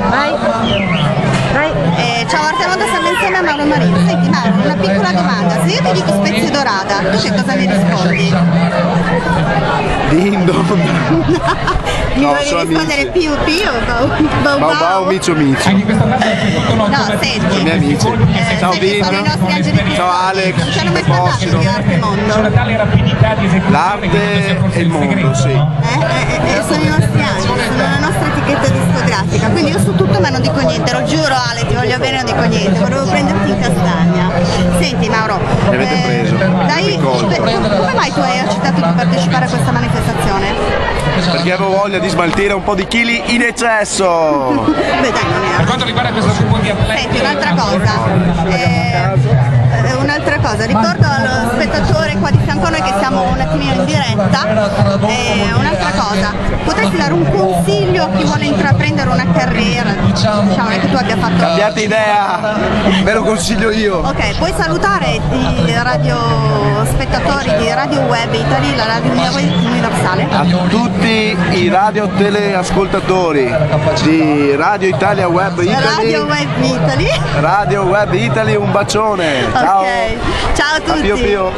Vai. Vai. Ciao Artemondo, siamo insieme a Mauro Marino. Senti Mauro, una piccola domanda. Se io ti dico Spezie Dorata, tu che cosa mi rispondi? Din don. Mi No, volevi sono rispondere amici. più bau Bau bau, micio micio. No, senti. I miei amici. Ciao senti, sono i nostri Din. angeli più Ciao forti. Alex. Non ci hanno mai parlato di Artemondo. L'arte e il mondo, sì. Sono i nostri angeli, sono la nostra etichetta discografica, quindi io su tutto ma non dico niente, lo giuro Ale, ti voglio bene, non dico niente, volevo prenderti in castagna. Senti Mauro, Mi avete preso. dai, come mai tu hai accettato di partecipare a questa manifestazione? Perché avevo voglia di smaltire un po' di chili in eccesso. Beh dai, non Per è. quanto riguarda questo gruppo di atleti, Senti, un'altra cosa, ricordo allo spettatore qua di fianco a noi che siamo un attimino in diretta, un'altra cosa, potresti dare un consiglio a chi vuole intraprendere una carriera, diciamo, non è che tu abbia fatto... Cambiate idea, ve lo consiglio io. Ok, puoi salutare i radiospettatori di Radio Web Italy, la radio universale? A tutti i radio teleascoltatori di Radio Italia Web Italy. Radio Web Italy. Radio Web Italy, un bacione. Ciao. Ok, ciao a tutti. A Pio Pio.